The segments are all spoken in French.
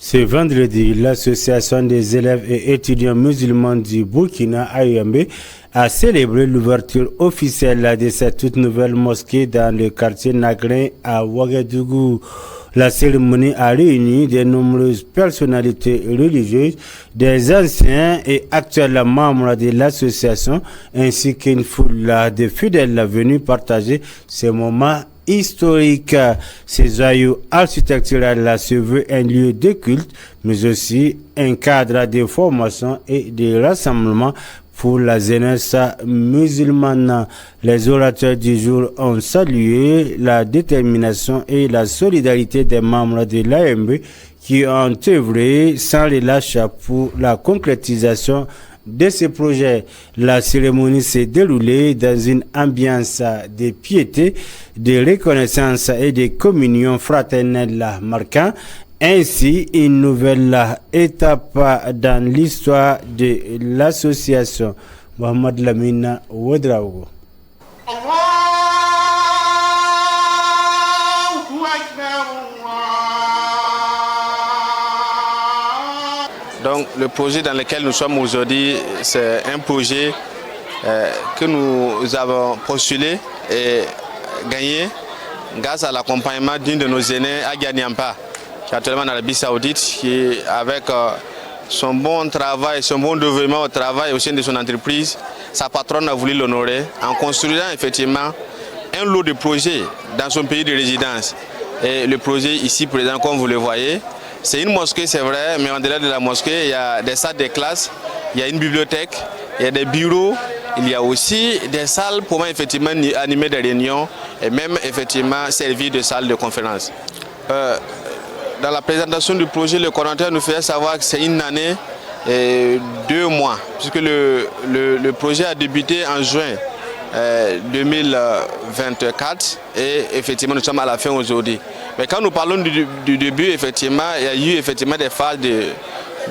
Ce vendredi, l'association des élèves et étudiants musulmans du Burkina Ayambe a célébré l'ouverture officielle de cette toute nouvelle mosquée dans le quartier Nagrin à Ouagadougou. La cérémonie a réuni de nombreuses personnalités religieuses, des anciens et actuels membres de l'association, ainsi qu'une foule de fidèles venus partager ce moment historique. Ces joyaux architecturaux se veut un lieu de culte, mais aussi un cadre de formation et de rassemblement pour la jeunesse musulmane. Les orateurs du jour ont salué la détermination et la solidarité des membres de l'AMB qui ont œuvré sans relâche pour la concrétisation de ce projet. La cérémonie s'est déroulée dans une ambiance de piété, de reconnaissance et de communion fraternelle, marquant ainsi une nouvelle étape dans l'histoire de l'association. Mohamed Lamina Ouedraogo. Donc le projet dans lequel nous sommes aujourd'hui, c'est un projet que nous avons postulé et gagné grâce à l'accompagnement d'une de nos aînés, Agia Niampa, qui est actuellement en Arabie Saoudite, qui avec son bon travail, son bon développement au travail au sein de son entreprise, sa patronne a voulu l'honorer en construisant effectivement un lot de projets dans son pays de résidence. Et le projet ici présent, comme vous le voyez, c'est une mosquée, c'est vrai, mais en-delà de la mosquée, il y a des salles de classe, il y a une bibliothèque, il y a des bureaux, il y a aussi des salles pour effectivement animer des réunions et même effectivement servir de salles de conférence. Dans la présentation du projet, le coordinateur nous fait savoir que c'est une année et 2 mois, puisque le projet a débuté en juin 2024 et effectivement nous sommes à la fin aujourd'hui. Mais quand nous parlons du début, effectivement, il y a eu effectivement des phases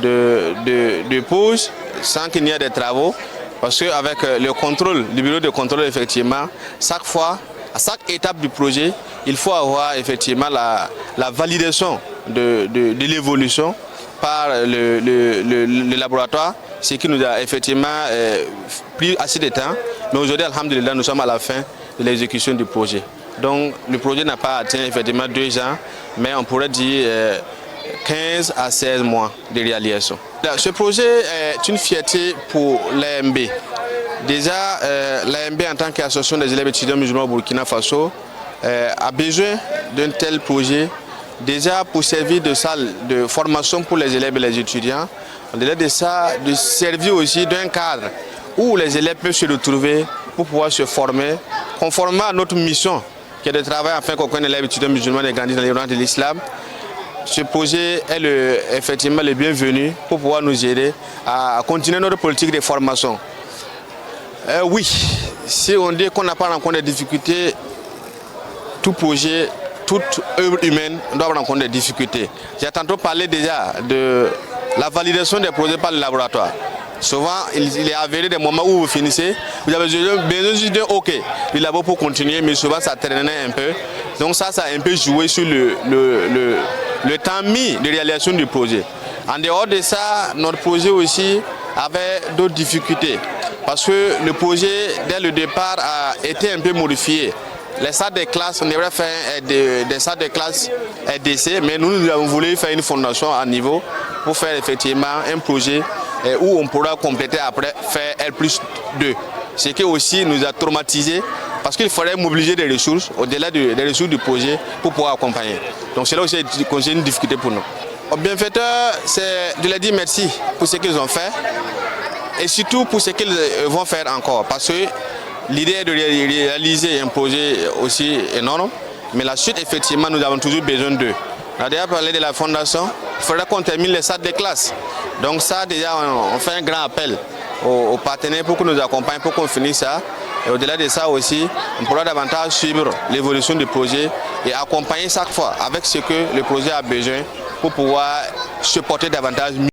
de pause sans qu'il n'y ait des travaux, parce qu'avec le contrôle, le bureau de contrôle, effectivement, chaque fois, à chaque étape du projet, il faut avoir effectivement la validation de l'évolution par le laboratoire, ce qui nous a effectivement pris assez de temps. Mais aujourd'hui, alhamdulillah, nous sommes à la fin de l'exécution du projet. Donc le projet n'a pas atteint effectivement 2 ans, mais on pourrait dire 15 à 16 mois de réalisation. Ce projet est une fierté pour l'AMB. Déjà, l'AMB en tant qu'association des élèves étudiants musulmans au Burkina Faso a besoin d'un tel projet, déjà pour servir de salle de formation pour les élèves et les étudiants, au-delà de ça, de servir aussi d'un cadre où les élèves peuvent se retrouver pour pouvoir se former, conformément à notre mission qui est de travailler afin qu'aucun élève étudiant musulman ne grandisse dans les rangs de l'islam. Ce projet est effectivement le bienvenu pour pouvoir nous aider à continuer notre politique de formation. Oui, si on dit qu'on n'a pas rencontré des difficultés, tout projet, toute œuvre humaine doit rencontrer des difficultés. J'ai tantôt parlé déjà de la validation des projets par le laboratoire. Souvent, il est avéré des moments où vous finissez, vous avez besoin d'un OK du labo pour continuer, mais souvent ça traînait un peu. Donc ça a un peu joué sur le temps mis de réalisation du projet. En dehors de ça, notre projet aussi avait d'autres difficultés. Parce que le projet, dès le départ, a été un peu modifié. Les salles de classe, on devrait faire des salles de classe RDC, mais nous avons voulu faire une fondation à niveau pour faire effectivement un projet où on pourra compléter après, faire L+2. Ce qui aussi nous a traumatisé parce qu'il faudrait mobiliser des ressources au-delà des ressources du projet pour pouvoir accompagner. Donc c'est là aussi une difficulté pour nous. Aux bienfaiteurs, c'est de leur dire merci pour ce qu'ils ont fait et surtout pour ce qu'ils vont faire encore. Parce que l'idée est de réaliser un projet aussi énorme, mais la suite, effectivement, nous avons toujours besoin d'eux. On a déjà parlé de la fondation, il faudra qu'on termine les salles de classe. Donc ça, déjà, on fait un grand appel aux partenaires pour qu'ils nous accompagnent, pour qu'on finisse ça. Et au-delà de ça aussi, on pourra davantage suivre l'évolution du projet et accompagner chaque fois avec ce que le projet a besoin pour pouvoir se porter davantage mieux.